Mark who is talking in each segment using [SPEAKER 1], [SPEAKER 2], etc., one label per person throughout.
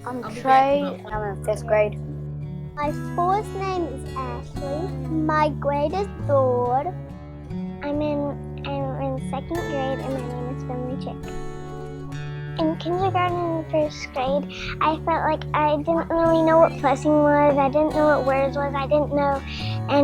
[SPEAKER 1] I'm Trey, and I'm in 5th grade.
[SPEAKER 2] My school's name is Ashley. My grade is Lord. I'm in 2nd grade, and my name is Finley Chick. In kindergarten and 1st grade, I felt like I didn't really know what fussing was. I didn't know what words was. I didn't know I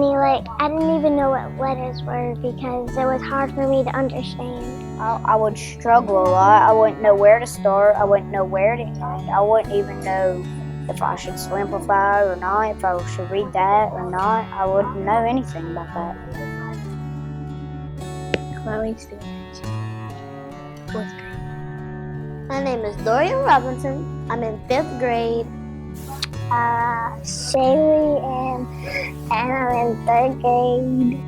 [SPEAKER 2] didn't even know what letters were because it was hard for me to understand.
[SPEAKER 1] I would struggle a lot. I wouldn't know where to start. I wouldn't know where to end. I wouldn't even know if I should simplify or not, if I should read that or not. I wouldn't know anything about that.
[SPEAKER 3] Chloe Stevens, 4th grade.
[SPEAKER 2] My name is Dorian Robinson. I'm in 5th grade. Shaylee, and I'm in 3rd grade.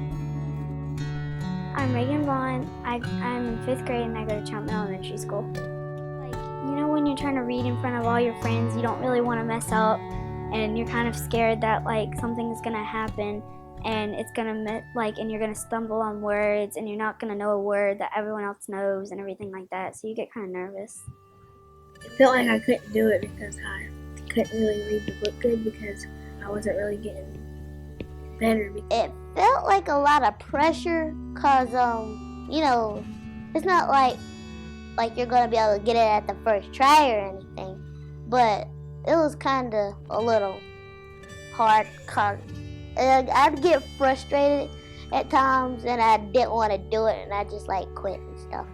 [SPEAKER 4] I'm Reagan Vaughn. I'm in 5th grade and I go to Chapman Elementary School. When you're trying to read in front of all your friends, you don't really want to mess up, and you're kind of scared that something's gonna happen, and it's gonna and you're gonna stumble on words, and you're not gonna know a word that everyone else knows, and everything like that. So you get kind of nervous.
[SPEAKER 3] I felt like I couldn't do it because I couldn't really read the book good because I wasn't really getting better.
[SPEAKER 2] It felt like a lot of pressure because, it's not like you're going to be able to get it at the first try or anything, but it was kind of a little hard because I'd get frustrated at times and I didn't want to do it and I just quit and stuff.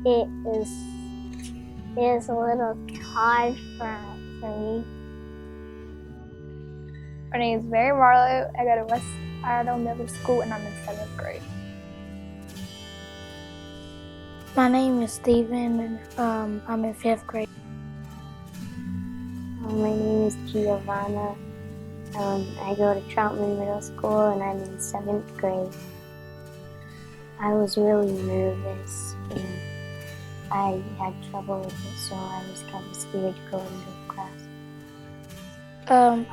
[SPEAKER 2] It is a little hard for me.
[SPEAKER 5] My name is Mary Marlowe. I go to West Iredell Middle School and I'm in 7th grade.
[SPEAKER 3] My name is Steven, and I'm in 5th grade.
[SPEAKER 1] My name is Giovanna. I go to Troutman Middle School and I'm in 7th grade. I was really nervous and I had trouble with it, so I was kind of scared to go into class.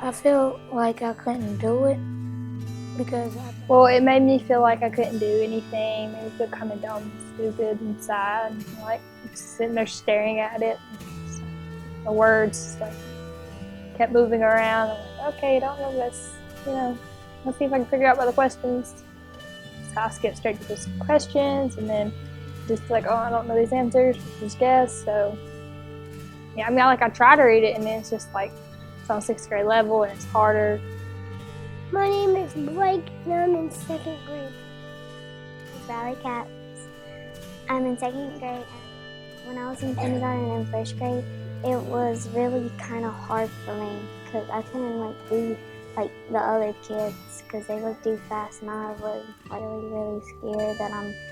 [SPEAKER 3] I feel like I couldn't do it because
[SPEAKER 5] Well, it made me feel like I couldn't do anything. Made me feel kind of dumb and stupid inside, just sitting there staring at it. The words kept moving around. I'm like, okay, I don't know this. Let's see if I can figure out what the questions. So I skipped straight to those questions, and then just I don't know these answers. Just guess. So yeah, I try to read it, and then it's just it's on 6th grade level, and it's harder.
[SPEAKER 2] My name is Blake, and I'm in 2nd grade.
[SPEAKER 4] It's Riley Katz. I'm in 2nd grade. When I was in kindergarten and 1st grade, it was really kind of hard for me because I couldn't read the other kids because they would do fast, and I was really scared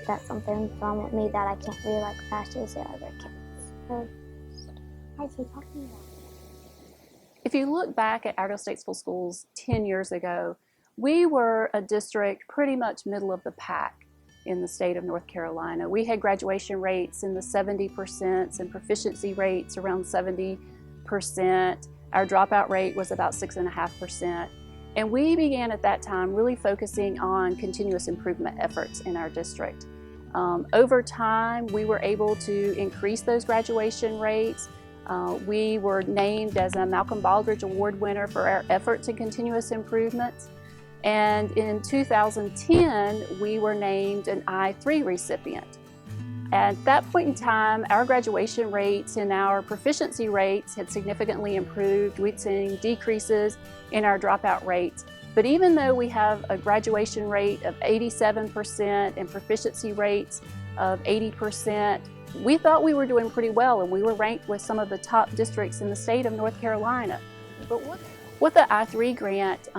[SPEAKER 4] that something's wrong with me, that I can't read fast as the other kids. So, why is he talking about?
[SPEAKER 6] If you look back at Iredell Statesville Schools 10 years ago, we were a district pretty much middle of the pack in the state of North Carolina. We had graduation rates in the 70% and proficiency rates around 70%. Our dropout rate was about 6.5%. And we began at that time really focusing on continuous improvement efforts in our district. Over time, we were able to increase those graduation rates. We were named as a Malcolm Baldrige Award winner for our efforts in continuous improvement. And in 2010, we were named an I3 recipient. At that point in time, our graduation rates and our proficiency rates had significantly improved. We'd seen decreases in our dropout rates. But even though we have a graduation rate of 87% and proficiency rates of 80%, we thought we were doing pretty well, and we were ranked with some of the top districts in the state of North Carolina. But what the I3 grant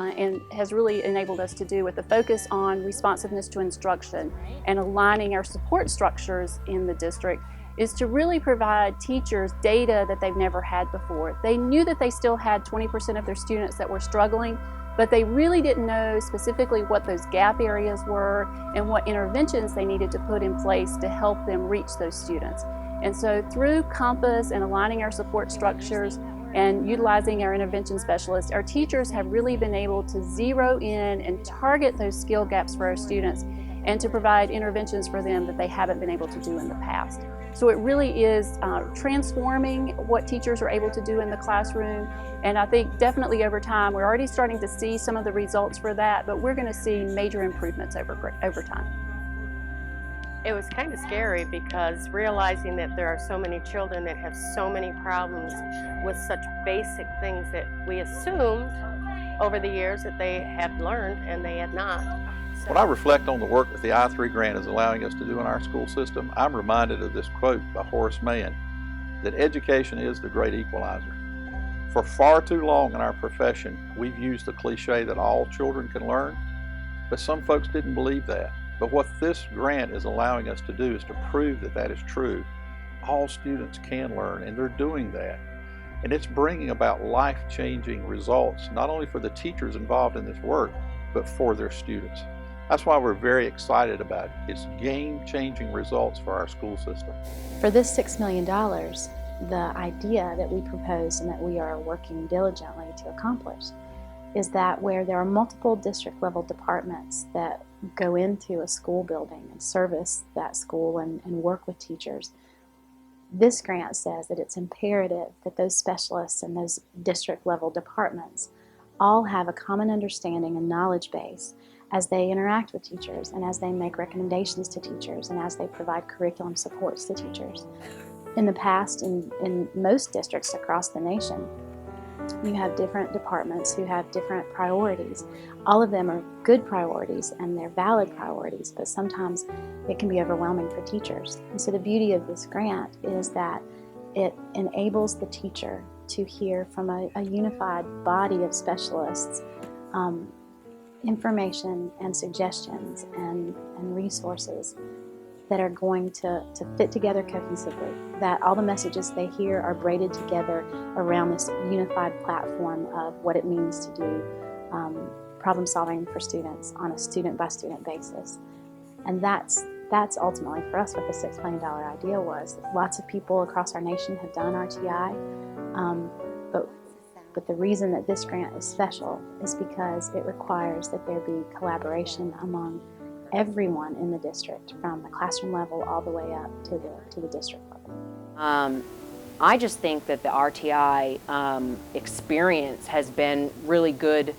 [SPEAKER 6] has really enabled us to do, with the focus on responsiveness to instruction and aligning our support structures in the district, is to really provide teachers data that they've never had before. They knew that they still had 20% of their students that were struggling, but they really didn't know specifically what those gap areas were and what interventions they needed to put in place to help them reach those students. And so through Compass and aligning our support structures and utilizing our intervention specialists, our teachers have really been able to zero in and target those skill gaps for our students and to provide interventions for them that they haven't been able to do in the past. So it really is transforming what teachers are able to do in the classroom, and I think definitely over time, we're already starting to see some of the results for that, but we're going to see major improvements over time.
[SPEAKER 7] It was kind of scary because realizing that there are so many children that have so many problems with such basic things that we assumed over the years that they had learned and they had not. So,
[SPEAKER 8] when I reflect on the work that the I3 grant is allowing us to do in our school system, I'm reminded of this quote by Horace Mann, that education is the great equalizer. For far too long in our profession, we've used the cliche that all children can learn, but some folks didn't believe that. But what this grant is allowing us to do is to prove that that is true. All students can learn, and they're doing that. And it's bringing about life-changing results, not only for the teachers involved in this work, but for their students. That's why we're very excited about it. It's game-changing results for our school system.
[SPEAKER 9] For this $6 million, the idea that we proposed and that we are working diligently to accomplish is that where there are multiple district-level departments that go into a school building and service that school and work with teachers, this grant says that it's imperative that those specialists and those district-level departments all have a common understanding and knowledge base as they interact with teachers and as they make recommendations to teachers and as they provide curriculum supports to teachers. In the past, in most districts across the nation, you have different departments who have different priorities. All of them are good priorities and they're valid priorities, but sometimes it can be overwhelming for teachers. And so the beauty of this grant is that it enables the teacher to hear from a unified body of specialists information and suggestions and resources that are going to fit together cohesively, that all the messages they hear are braided together around this unified platform of what it means to do problem solving for students on a student-by-student basis. And that's ultimately for us what the $6 million idea was. Lots of people across our nation have done RTI, but the reason that this grant is special is because it requires that there be collaboration among everyone in the district, from the classroom level all the way up to the district level.
[SPEAKER 10] I just think that the RTI experience has been really good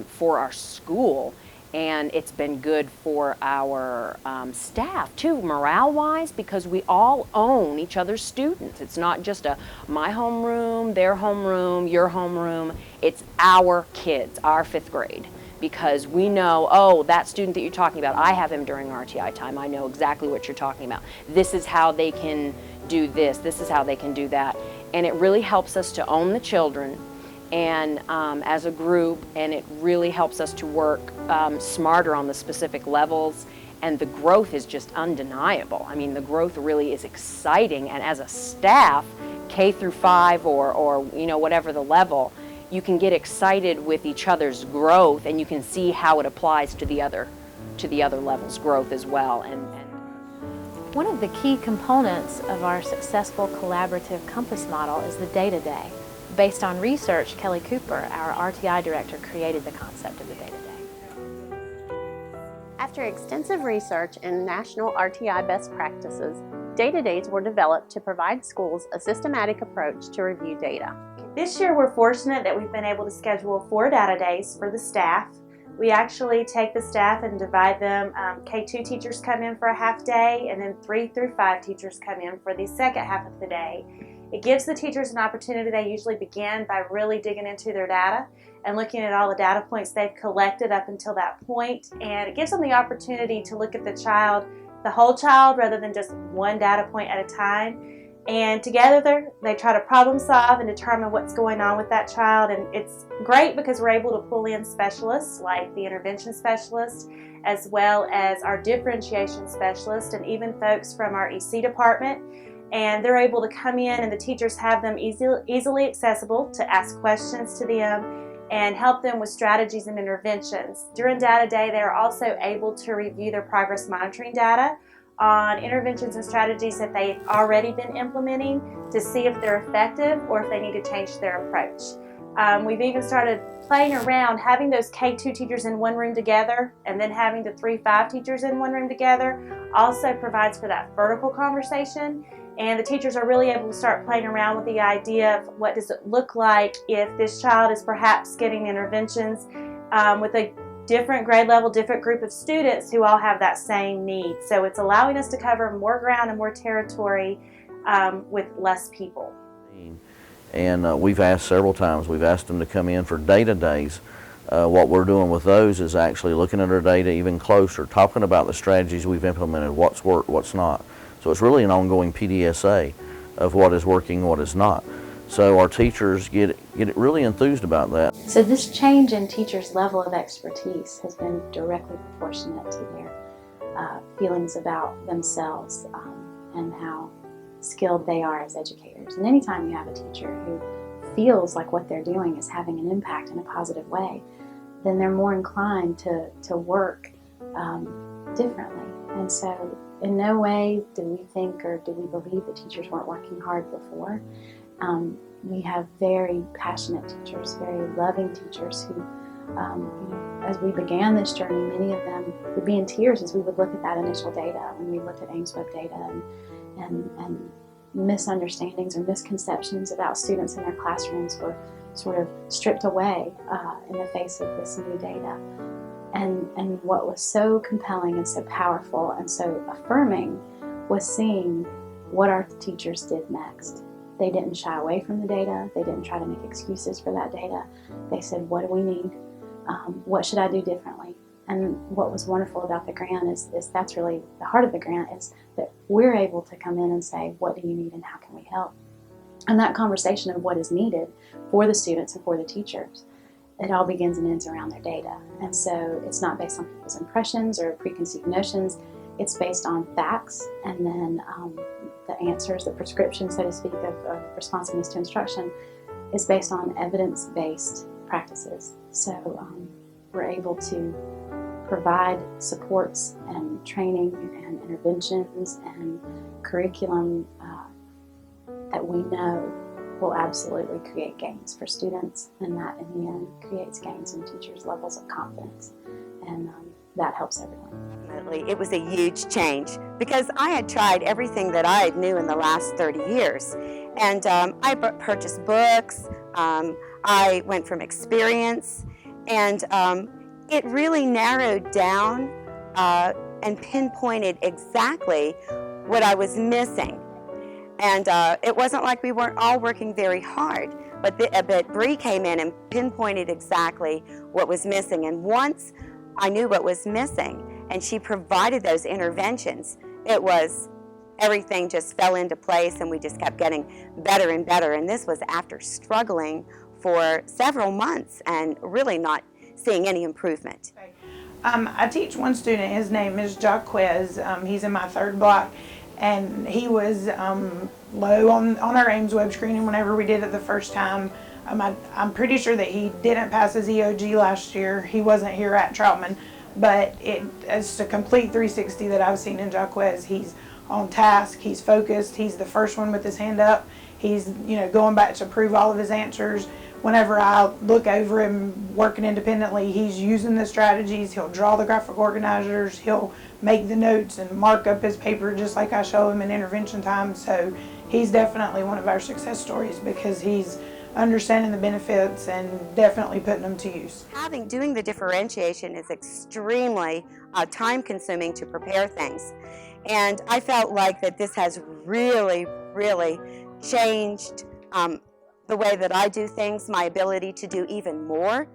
[SPEAKER 10] for our school, and it's been good for our staff too, morale-wise, because we all own each other's students. It's not just my homeroom, their homeroom, your homeroom. It's our kids, our 5th grade. Because we know, oh, that student that you're talking about, I have him during RTI time. I know exactly what you're talking about. This is how they can do this. This is how they can do that. And it really helps us to own the children and as a group, and it really helps us to work smarter on the specific levels. And the growth is just undeniable. I mean, the growth really is exciting. And as a staff, K through 5 or you know, whatever the level, you can get excited with each other's growth, and you can see how it applies to the other levels' growth as well. And
[SPEAKER 9] one of the key components of our successful collaborative Compass model is the day-to-day. Based on research, Kelly Cooper, our RTI director, created the concept of the day-to-day.
[SPEAKER 11] After extensive research and national RTI best practices, day-to-days were developed to provide schools a systematic approach to review data.
[SPEAKER 12] This year we're fortunate that we've been able to schedule 4 data days for the staff. We actually take the staff and divide them. K2 teachers come in for a half day, and then 3 through 5 teachers come in for the second half of the day. It gives the teachers an opportunity. They usually begin by really digging into their data and looking at all the data points they've collected up until that point. And it gives them the opportunity to look at the child, the whole child, rather than just one data point at a time. And together they try to problem solve and determine what's going on with that child. And it's great because we're able to pull in specialists like the intervention specialist, as well as our differentiation specialist, and even folks from our EC department. And they're able to come in, and the teachers have them easily accessible to ask questions to them and help them with strategies and interventions. During Data Day, they're also able to review their progress monitoring data on interventions and strategies that they've already been implementing to see if they're effective or if they need to change their approach. We've even started playing around, having those K2 teachers in one room together and then having the 3-5 teachers in one room together also provides for that vertical conversation. And the teachers are really able to start playing around with the idea of what does it look like if this child is perhaps getting interventions with a different grade level, different group of students who all have that same need. So it's allowing us to cover more ground and more territory with less people.
[SPEAKER 13] And we've asked several times, we've asked them to come in for data days. What we're doing with those is actually looking at our data even closer, talking about the strategies we've implemented, what's worked, what's not. So it's really an ongoing PDSA of what is working, what is not. So our teachers get really enthused about that.
[SPEAKER 9] So this change in teachers' level of expertise has been directly proportionate to their feelings about themselves and how skilled they are as educators. And anytime you have a teacher who feels like what they're doing is having an impact in a positive way, then they're more inclined to work differently. And so in no way do we think or do we believe that teachers weren't working hard before. We have very passionate teachers, very loving teachers who, as we began this journey, many of them would be in tears as we would look at that initial data, when we looked at AIMSweb data and misunderstandings or misconceptions about students in their classrooms were sort of stripped away in the face of this new data. And what was so compelling and so powerful and so affirming was seeing what our teachers did next. They didn't shy away from the data. They didn't try to make excuses for that data. They said, what do we need? What should I do differently? And what was wonderful about the grant is that's really the heart of the grant, is that we're able to come in and say, what do you need and how can we help? And that conversation of what is needed for the students and for the teachers, it all begins and ends around their data. And so it's not based on people's impressions or preconceived notions. It's based on facts, and then the answers, the prescription, so to speak, of responsiveness to instruction is based on evidence-based practices. So we're able to provide supports and training and interventions and curriculum that we know will absolutely create gains for students, and that in the end creates gains in teachers' levels of confidence, and that helps everyone.
[SPEAKER 14] It was a huge change because I had tried everything that I knew in the last 30 years, and I purchased books, I went from experience, and it really narrowed down and pinpointed exactly what I was missing. And it wasn't like we weren't all working very hard, but Bree came in and pinpointed exactly what was missing. And once I knew what was missing and she provided those interventions, it was, everything just fell into place and we just kept getting better and better. And this was after struggling for several months and really not seeing any improvement.
[SPEAKER 15] I teach one student, his name is Jaquez. He's in my third block. And he was low on our AIMSweb screening whenever we did it the first time. I'm pretty sure that he didn't pass his EOG last year. He wasn't here at Troutman, but it's a complete 360 that I've seen in Jaquez. He's on task, he's focused, he's the first one with his hand up. He's going back to prove all of his answers. Whenever I look over him working independently, he's using the strategies. He'll draw the graphic organizers, he'll make the notes and mark up his paper just like I show him in intervention time. So he's definitely one of our success stories because he's understanding the benefits and definitely putting them to use.
[SPEAKER 14] Doing the differentiation is extremely time consuming to prepare things. And I felt like that this has really, really changed the way that I do things, my ability to do even more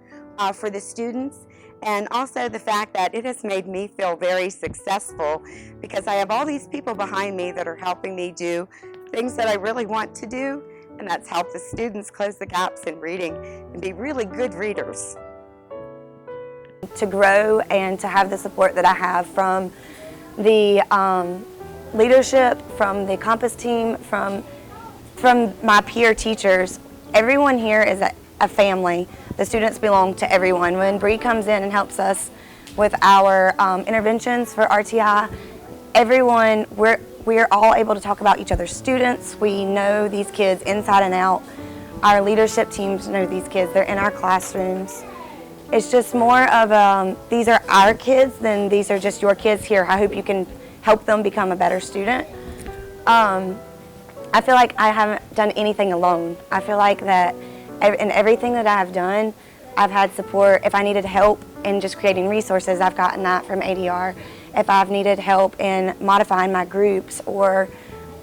[SPEAKER 14] for the students, and also the fact that it has made me feel very successful because I have all these people behind me that are helping me do things that I really want to do, and that's help the students close the gaps in reading and be really good readers.
[SPEAKER 16] To grow and to have the support that I have from the leadership, from the Compass team, from my peer teachers, everyone here is a family. The students belong to everyone. When Bree comes in and helps us with our interventions for RTI, everyone, we're all able to talk about each other's students. We know these kids inside and out. Our leadership teams know these kids. They're in our classrooms. It's just more of these are our kids than these are just your kids here. I hope you can help them become a better student. I feel like I haven't done anything alone. I feel like that in everything that I've done, I've had support. If I needed help in just creating resources, I've gotten that from ADR. If I've needed help in modifying my groups or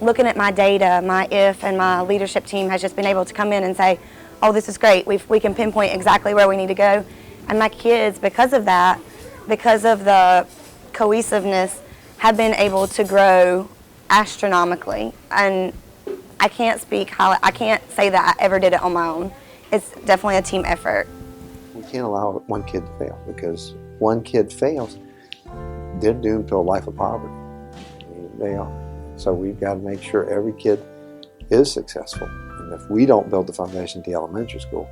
[SPEAKER 16] looking at my data, my IF and my leadership team has just been able to come in and say, oh, this is great. We can pinpoint exactly where we need to go. And my kids, because of that, because of the cohesiveness, have been able to grow astronomically. And I can't I can't say that I ever did it on my own. It's definitely a team effort.
[SPEAKER 17] We can't allow one kid to fail, because one kid fails, they're doomed to a life of poverty. I mean, they are. So we've got to make sure every kid is successful. And if we don't build the foundation at the elementary school,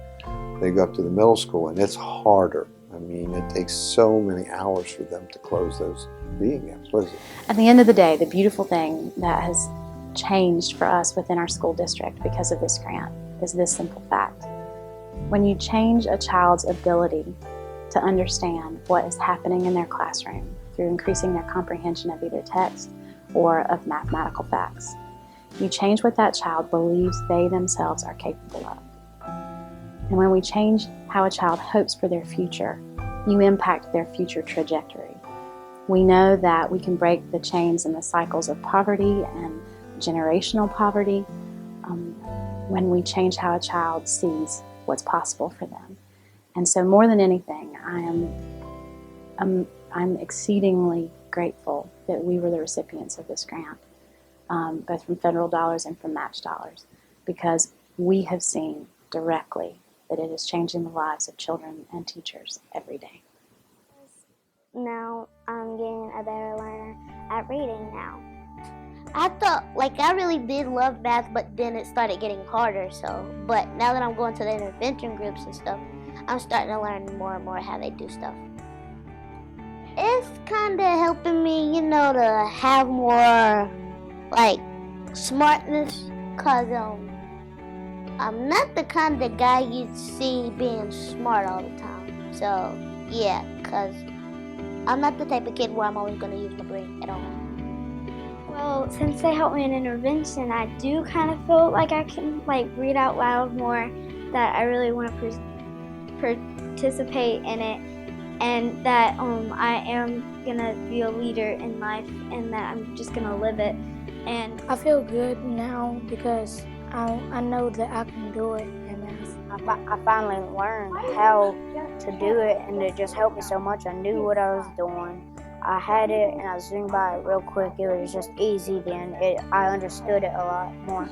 [SPEAKER 17] they go up to the middle school and it's harder. I mean, it takes so many hours for them to close those reading gaps. What is it?
[SPEAKER 9] At the end of the day, the beautiful thing that has changed for us within our school district because of this grant is this simple fact. When you change a child's ability to understand what is happening in their classroom through increasing their comprehension of either text or of mathematical facts, you change what that child believes they themselves are capable of. And when we change how a child hopes for their future, you impact their future trajectory. We know that we can break the chains and the cycles of poverty and generational poverty when we change how a child sees what's possible for them. And so more than anything, I'm exceedingly grateful that we were the recipients of this grant, both from federal dollars and from match dollars, because we have seen directly that it is changing the lives of children and teachers every day.
[SPEAKER 4] Now I'm getting a better learner at reading now.
[SPEAKER 2] I thought, I really did love math, but then it started getting harder, but now that I'm going to the intervention groups and stuff, I'm starting to learn more and more how they do stuff. It's kind of helping me, to have more, smartness, because I'm not the kind of guy you'd see being smart all the time. So, yeah, because I'm not the type of kid where I'm always going to use my brain at all.
[SPEAKER 4] Well, since they helped me in intervention, I do kind of feel like I can read out loud more, that I really want to participate in it, and that I am going to be a leader in life, and that I'm just going to live it. And
[SPEAKER 18] I feel good now because I know that I can do it, and
[SPEAKER 19] I finally learned how to do it, and it just helped me so much. I knew what I was doing. I had it, and I zoomed by it real quick. It was just easy then. I understood it a lot more.
[SPEAKER 4] I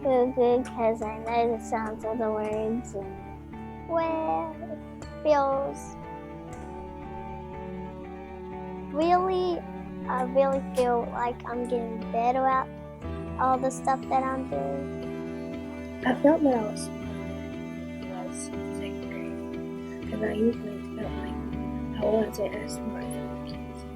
[SPEAKER 4] feel good because I know the sounds of the words, and well, it feels I really feel like I'm getting better at all the stuff that I'm doing.
[SPEAKER 3] I felt that I was smarter than I was in second grade, because I usually felt like I wasn't as smart as the kids in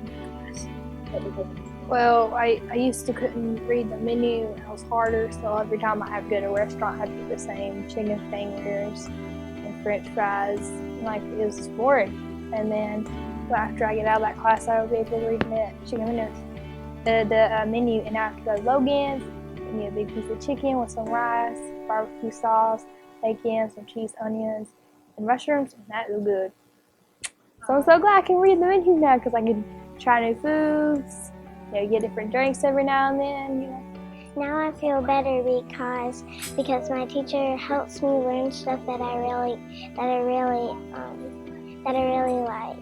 [SPEAKER 3] my class.
[SPEAKER 5] Well, I used to couldn't read the menu, and it was harder, so every time I have to go to a restaurant, I have to do the same chicken fingers and french fries. It was boring. And then after I get out of that class, I will be able to read the chicken fingers, the menu, and I have to go to Logan's, give me a big piece of chicken with some rice, barbecue sauce, bacon, some cheese, onions, and mushrooms, and that was good. So I'm so glad I can read the menu now, because I can try new foods, get different drinks every now and then,
[SPEAKER 4] Now I feel better because my teacher helps me learn stuff that I really like.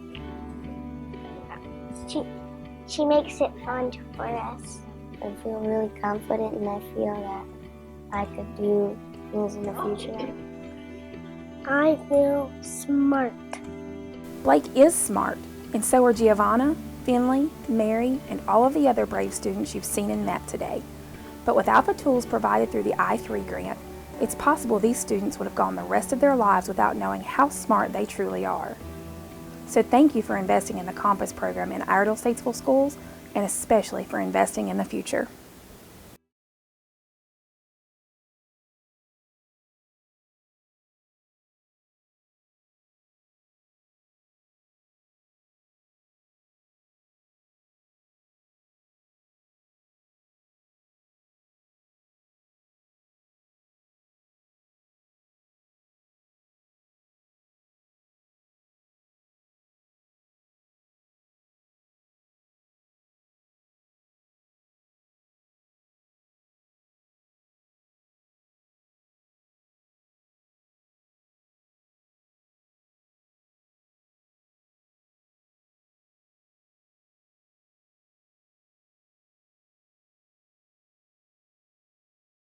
[SPEAKER 4] She makes it fun for us.
[SPEAKER 1] I feel really confident, and I feel that I could do things in the future.
[SPEAKER 4] I feel smart.
[SPEAKER 20] Blake is smart, and so are Giovanna, Finley, Mary, and all of the other brave students you've seen and met today. But without the tools provided through the I3 grant, it's possible these students would have gone the rest of their lives without knowing how smart they truly are. So thank you for investing in the Compass program in Iredell Statesville Schools, and especially for investing in the future.